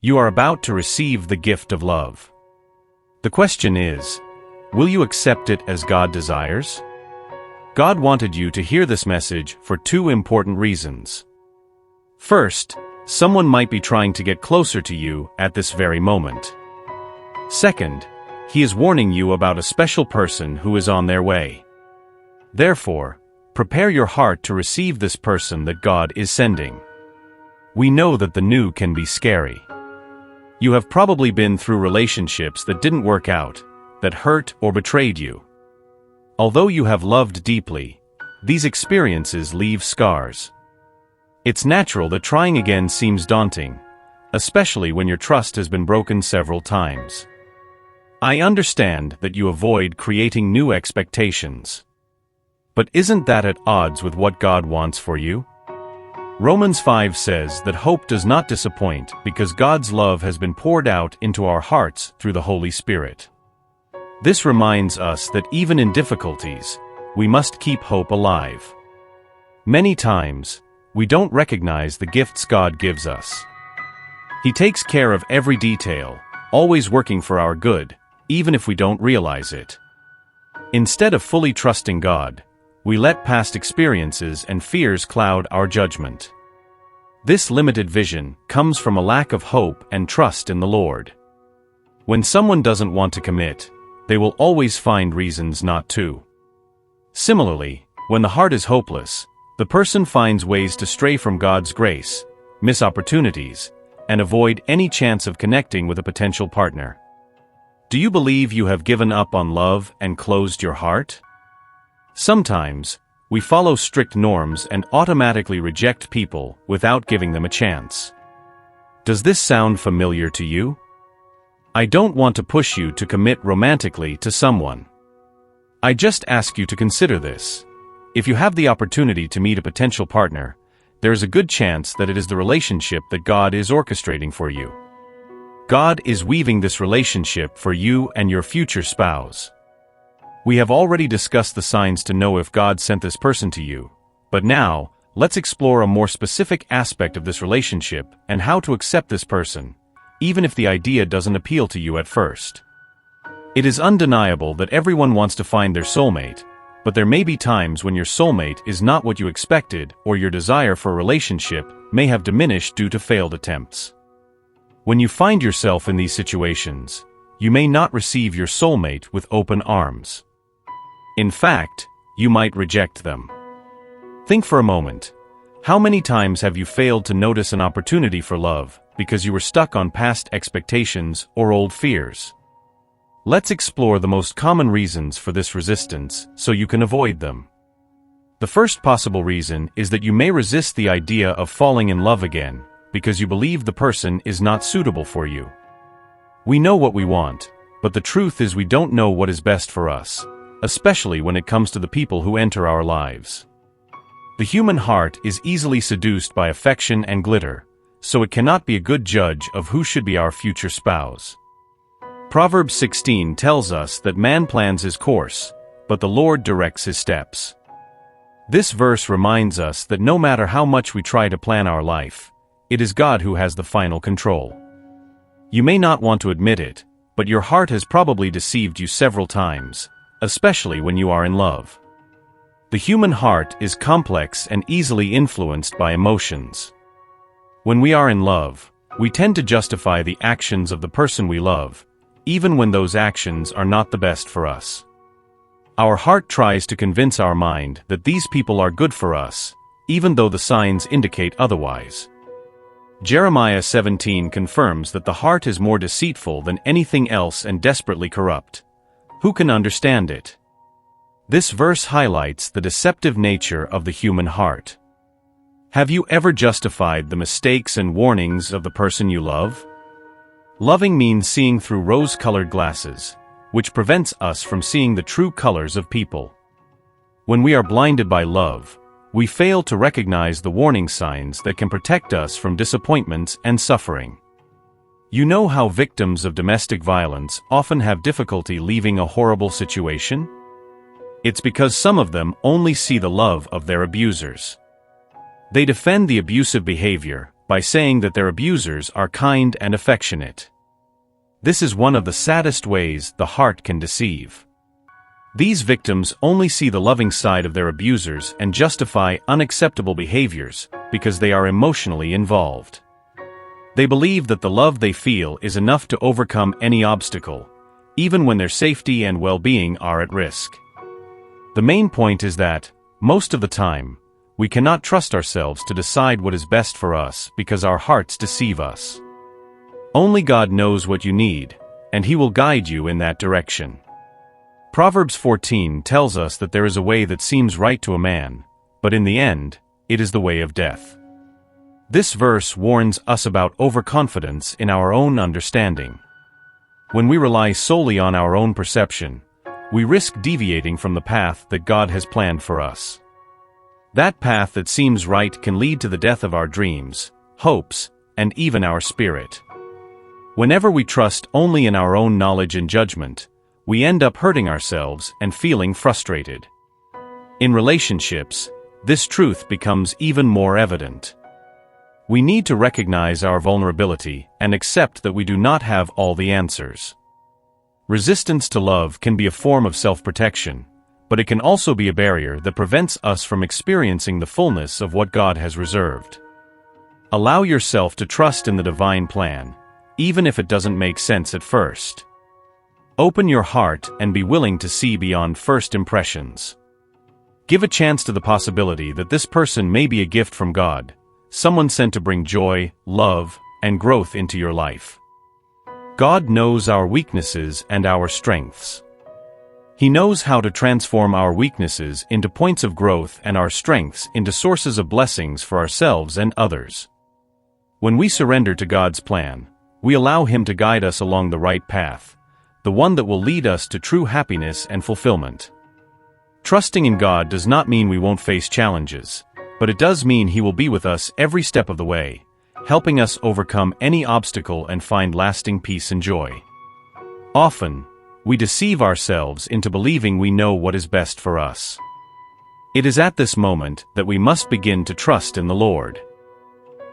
You are about to receive the gift of love. The question is, will you accept it as God desires? God wanted you to hear this message for two important reasons. First, someone might be trying to get closer to you at this very moment. Second, He is warning you about a special person who is on their way. Therefore, prepare your heart to receive this person that God is sending. We know that the new can be scary. You have probably been through relationships that didn't work out, that hurt or betrayed you. Although you have loved deeply, these experiences leave scars. It's natural that trying again seems daunting, especially when your trust has been broken several times. I understand that you avoid creating new expectations. But isn't that at odds with what God wants for you? Romans 5 says that hope does not disappoint because God's love has been poured out into our hearts through the Holy Spirit. This reminds us that even in difficulties, we must keep hope alive. Many times, we don't recognize the gifts God gives us. He takes care of every detail, always working for our good, even if we don't realize it. Instead of fully trusting God, we let past experiences and fears cloud our judgment. This limited vision comes from a lack of hope and trust in the Lord. When someone doesn't want to commit, they will always find reasons not to. Similarly, when the heart is hopeless, the person finds ways to stray from God's grace, miss opportunities, and avoid any chance of connecting with a potential partner. Do you believe you have given up on love and closed your heart? Sometimes, we follow strict norms and automatically reject people without giving them a chance. Does this sound familiar to you? I don't want to push you to commit romantically to someone. I just ask you to consider this. If you have the opportunity to meet a potential partner, there is a good chance that it is the relationship that God is orchestrating for you. God is weaving this relationship for you and your future spouse. We have already discussed the signs to know if God sent this person to you, but now, let's explore a more specific aspect of this relationship and how to accept this person, even if the idea doesn't appeal to you at first. It is undeniable that everyone wants to find their soulmate, but there may be times when your soulmate is not what you expected or your desire for a relationship may have diminished due to failed attempts. When you find yourself in these situations, you may not receive your soulmate with open arms. In fact, you might reject them. Think for a moment. How many times have you failed to notice an opportunity for love because you were stuck on past expectations or old fears? Let's explore the most common reasons for this resistance so you can avoid them. The first possible reason is that you may resist the idea of falling in love again because you believe the person is not suitable for you. We know what we want, but the truth is we don't know what is best for us, especially when it comes to the people who enter our lives. The human heart is easily seduced by affection and glitter, so it cannot be a good judge of who should be our future spouse. Proverbs 16 tells us that man plans his course, but the Lord directs his steps. This verse reminds us that no matter how much we try to plan our life, it is God who has the final control. You may not want to admit it, but your heart has probably deceived you several times, especially when you are in love. The human heart is complex and easily influenced by emotions. When we are in love, we tend to justify the actions of the person we love, even when those actions are not the best for us. Our heart tries to convince our mind that these people are good for us, even though the signs indicate otherwise. Jeremiah 17 confirms that the heart is more deceitful than anything else and desperately corrupt. Who can understand it? This verse highlights the deceptive nature of the human heart. Have you ever justified the mistakes and warnings of the person you love? Loving means seeing through rose-colored glasses, which prevents us from seeing the true colors of people. When we are blinded by love, we fail to recognize the warning signs that can protect us from disappointments and suffering. You know how victims of domestic violence often have difficulty leaving a horrible situation? It's because some of them only see the love of their abusers. They defend the abusive behavior, by saying that their abusers are kind and affectionate. This is one of the saddest ways the heart can deceive. These victims only see the loving side of their abusers and justify unacceptable behaviors because they are emotionally involved. They believe that the love they feel is enough to overcome any obstacle, even when their safety and well-being are at risk. The main point is that, most of the time, we cannot trust ourselves to decide what is best for us because our hearts deceive us. Only God knows what you need, and He will guide you in that direction. Proverbs 14 tells us that there is a way that seems right to a man, but in the end, it is the way of death. This verse warns us about overconfidence in our own understanding. When we rely solely on our own perception, we risk deviating from the path that God has planned for us. That path that seems right can lead to the death of our dreams, hopes, and even our spirit. Whenever we trust only in our own knowledge and judgment, we end up hurting ourselves and feeling frustrated. In relationships, this truth becomes even more evident. We need to recognize our vulnerability and accept that we do not have all the answers. Resistance to love can be a form of self-protection, but it can also be a barrier that prevents us from experiencing the fullness of what God has reserved. Allow yourself to trust in the divine plan, even if it doesn't make sense at first. Open your heart and be willing to see beyond first impressions. Give a chance to the possibility that this person may be a gift from God, someone sent to bring joy, love, and growth into your life. God knows our weaknesses and our strengths. He knows how to transform our weaknesses into points of growth and our strengths into sources of blessings for ourselves and others. When we surrender to God's plan, we allow Him to guide us along the right path, the one that will lead us to true happiness and fulfillment. Trusting in God does not mean we won't face challenges, but it does mean He will be with us every step of the way, helping us overcome any obstacle and find lasting peace and joy. Often, we deceive ourselves into believing we know what is best for us. It is at this moment that we must begin to trust in the Lord.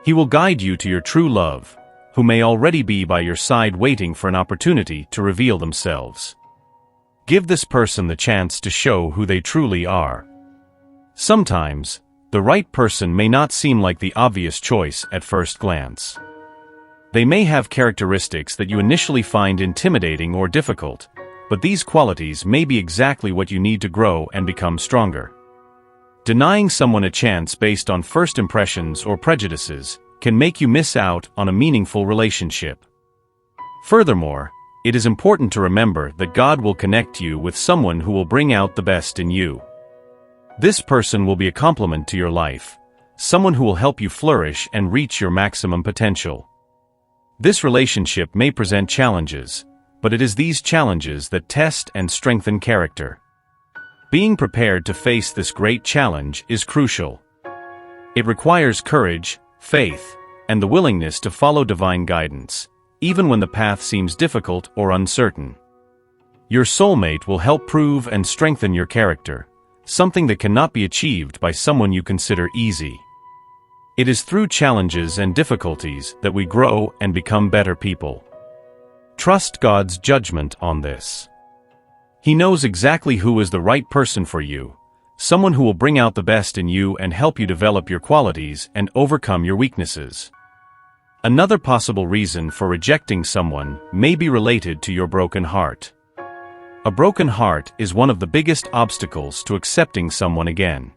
He will guide you to your true love, who may already be by your side waiting for an opportunity to reveal themselves. Give this person the chance to show who they truly are. Sometimes, the right person may not seem like the obvious choice at first glance. They may have characteristics that you initially find intimidating or difficult, but these qualities may be exactly what you need to grow and become stronger. Denying someone a chance based on first impressions or prejudices can make you miss out on a meaningful relationship. Furthermore, it is important to remember that God will connect you with someone who will bring out the best in you. This person will be a complement to your life, someone who will help you flourish and reach your maximum potential. This relationship may present challenges, but it is these challenges that test and strengthen character. Being prepared to face this great challenge is crucial. It requires courage, faith, and the willingness to follow divine guidance, even when the path seems difficult or uncertain. Your soulmate will help prove and strengthen your character, something that cannot be achieved by someone you consider easy. It is through challenges and difficulties that we grow and become better people. Trust God's judgment on this. He knows exactly who is the right person for you, someone who will bring out the best in you and help you develop your qualities and overcome your weaknesses. Another possible reason for rejecting someone may be related to your broken heart. A broken heart is one of the biggest obstacles to accepting someone again.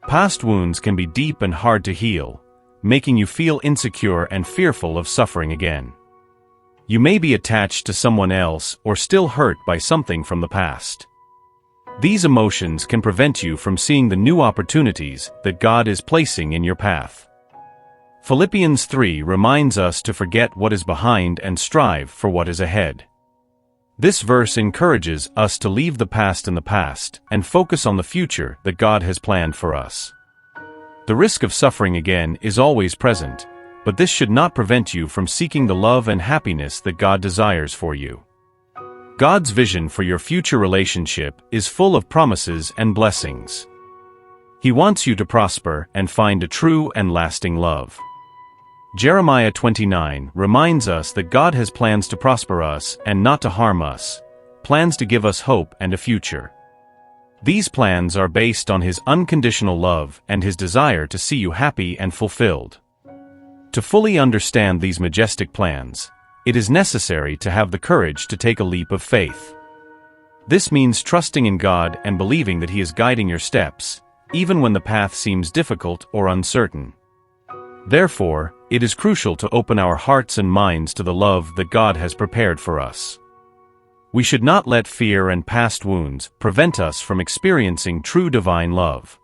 Past wounds can be deep and hard to heal, making you feel insecure and fearful of suffering again. You may be attached to someone else or still hurt by something from the past. These emotions can prevent you from seeing the new opportunities that God is placing in your path. Philippians 3 reminds us to forget what is behind and strive for what is ahead. This verse encourages us to leave the past in the past and focus on the future that God has planned for us. The risk of suffering again is always present, but this should not prevent you from seeking the love and happiness that God desires for you. God's vision for your future relationship is full of promises and blessings. He wants you to prosper and find a true and lasting love. Jeremiah 29 reminds us that God has plans to prosper us and not to harm us, plans to give us hope and a future. These plans are based on His unconditional love and His desire to see you happy and fulfilled. To fully understand these majestic plans, it is necessary to have the courage to take a leap of faith. This means trusting in God and believing that He is guiding your steps, even when the path seems difficult or uncertain. Therefore, it is crucial to open our hearts and minds to the love that God has prepared for us. We should not let fear and past wounds prevent us from experiencing true divine love.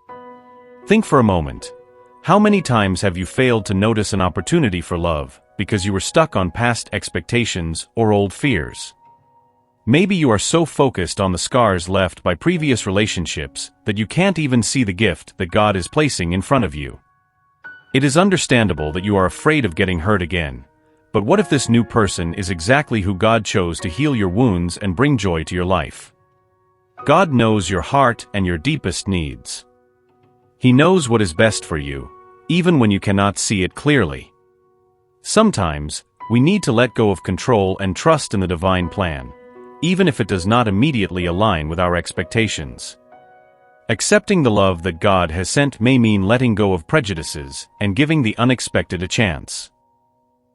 Think for a moment. How many times have you failed to notice an opportunity for love because you were stuck on past expectations or old fears? Maybe you are so focused on the scars left by previous relationships that you can't even see the gift that God is placing in front of you. It is understandable that you are afraid of getting hurt again, but what if this new person is exactly who God chose to heal your wounds and bring joy to your life? God knows your heart and your deepest needs. He knows what is best for you, even when you cannot see it clearly. Sometimes, we need to let go of control and trust in the divine plan, even if it does not immediately align with our expectations. Accepting the love that God has sent may mean letting go of prejudices and giving the unexpected a chance.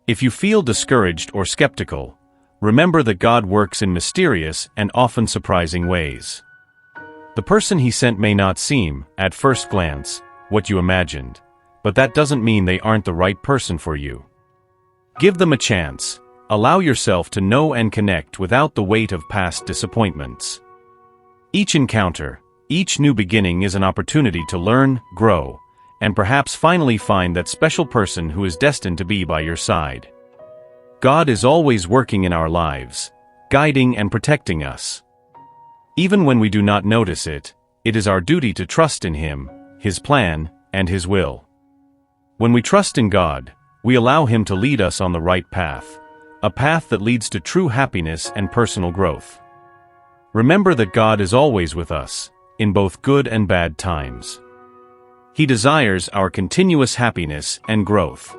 If you feel discouraged or skeptical, remember that God works in mysterious and often surprising ways. The person He sent may not seem, at first glance, what you imagined, but that doesn't mean they aren't the right person for you. Give them a chance. Allow yourself to know and connect without the weight of past disappointments. Each encounter, each new beginning is an opportunity to learn, grow, and perhaps finally find that special person who is destined to be by your side. God is always working in our lives, guiding and protecting us. Even when we do not notice it, it is our duty to trust in Him, His plan, and His will. When we trust in God, we allow Him to lead us on the right path, a path that leads to true happiness and personal growth. Remember that God is always with us, in both good and bad times. He desires our continuous happiness and growth.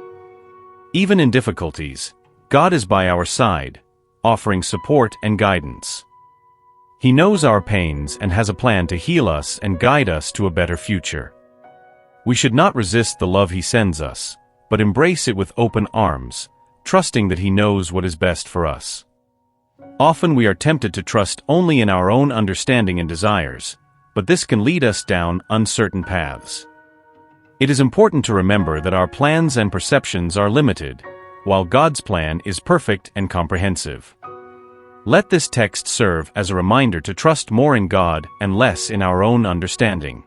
Even in difficulties, God is by our side, offering support and guidance. He knows our pains and has a plan to heal us and guide us to a better future. We should not resist the love He sends us, but embrace it with open arms, trusting that He knows what is best for us. Often we are tempted to trust only in our own understanding and desires, but this can lead us down uncertain paths. It is important to remember that our plans and perceptions are limited, while God's plan is perfect and comprehensive. Let this text serve as a reminder to trust more in God and less in our own understanding.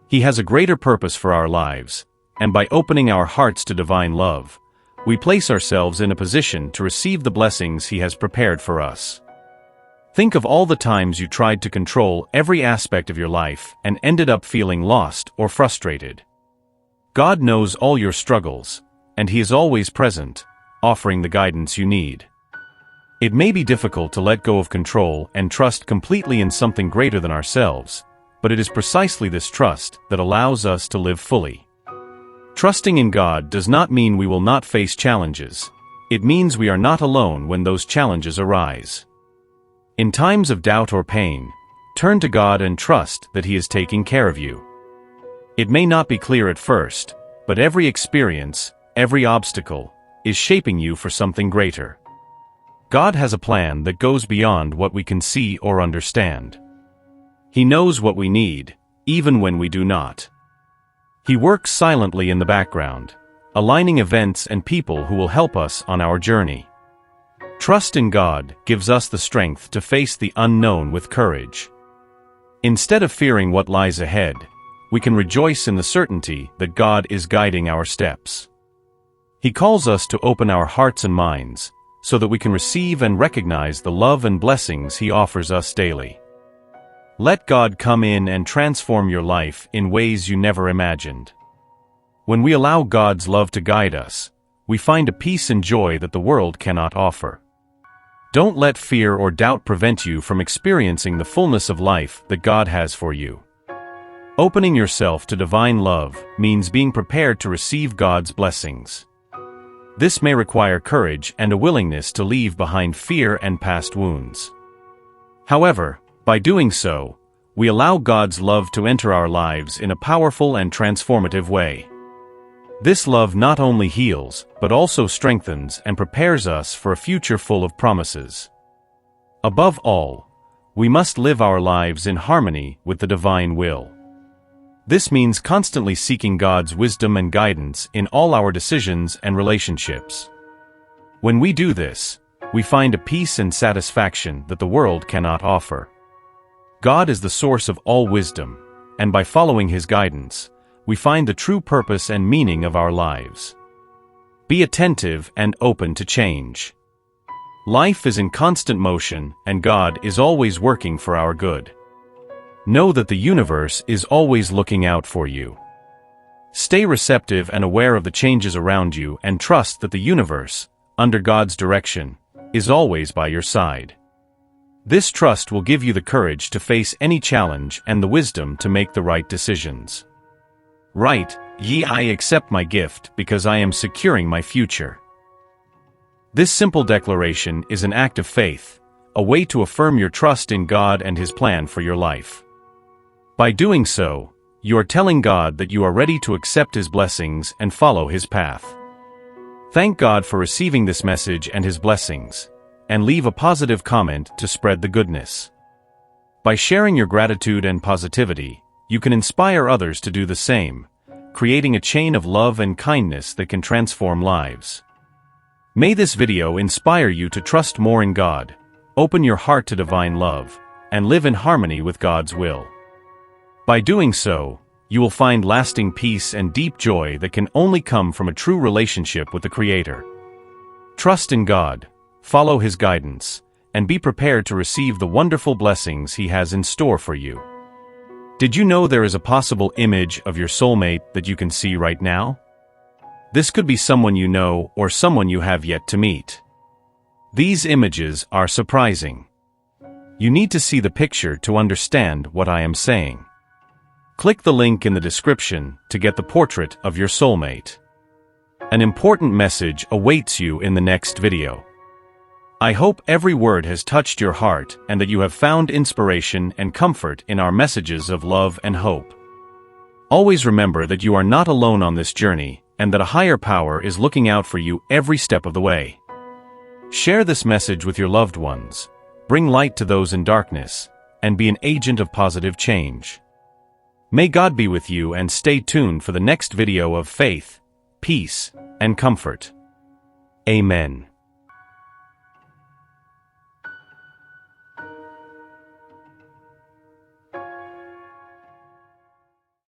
He has a greater purpose for our lives, and by opening our hearts to divine love, we place ourselves in a position to receive the blessings He has prepared for us. Think of all the times you tried to control every aspect of your life and ended up feeling lost or frustrated. God knows all your struggles, and He is always present, offering the guidance you need. It may be difficult to let go of control and trust completely in something greater than ourselves, but it is precisely this trust that allows us to live fully. Trusting in God does not mean we will not face challenges. It means we are not alone when those challenges arise. In times of doubt or pain, turn to God and trust that He is taking care of you. It may not be clear at first, but every experience, every obstacle, is shaping you for something greater. God has a plan that goes beyond what we can see or understand. He knows what we need, even when we do not. He works silently in the background, aligning events and people who will help us on our journey. Trust in God gives us the strength to face the unknown with courage. Instead of fearing what lies ahead, we can rejoice in the certainty that God is guiding our steps. He calls us to open our hearts and minds, so that we can receive and recognize the love and blessings He offers us daily. Let God come in and transform your life in ways you never imagined. When we allow God's love to guide us, we find a peace and joy that the world cannot offer. Don't let fear or doubt prevent you from experiencing the fullness of life that God has for you. Opening yourself to divine love means being prepared to receive God's blessings. This may require courage and a willingness to leave behind fear and past wounds. However, by doing so, we allow God's love to enter our lives in a powerful and transformative way. This love not only heals, but also strengthens and prepares us for a future full of promises. Above all, we must live our lives in harmony with the divine will. This means constantly seeking God's wisdom and guidance in all our decisions and relationships. When we do this, we find a peace and satisfaction that the world cannot offer. God is the source of all wisdom, and by following His guidance, we find the true purpose and meaning of our lives. Be attentive and open to change. Life is in constant motion, and God is always working for our good. Know that the universe is always looking out for you. Stay receptive and aware of the changes around you, and trust that the universe, under God's direction, is always by your side. This trust will give you the courage to face any challenge and the wisdom to make the right decisions. Write, I accept my gift because I am securing my future. This simple declaration is an act of faith, a way to affirm your trust in God and His plan for your life. By doing so, you are telling God that you are ready to accept His blessings and follow His path. Thank God for receiving this message and His blessings, and leave a positive comment to spread the goodness. By sharing your gratitude and positivity, you can inspire others to do the same, creating a chain of love and kindness that can transform lives. May this video inspire you to trust more in God, open your heart to divine love, and live in harmony with God's will. By doing so, you will find lasting peace and deep joy that can only come from a true relationship with the Creator. Trust in God, follow His guidance, and be prepared to receive the wonderful blessings He has in store for you. Did you know there is a possible image of your soulmate that you can see right now? This could be someone you know or someone you have yet to meet. These images are surprising. You need to see the picture to understand what I am saying. Click the link in the description to get the portrait of your soulmate. An important message awaits you in the next video. I hope every word has touched your heart and that you have found inspiration and comfort in our messages of love and hope. Always remember that you are not alone on this journey and that a higher power is looking out for you every step of the way. Share this message with your loved ones, bring light to those in darkness, and be an agent of positive change. May God be with you, and stay tuned for the next video of faith, peace, and comfort. Amen.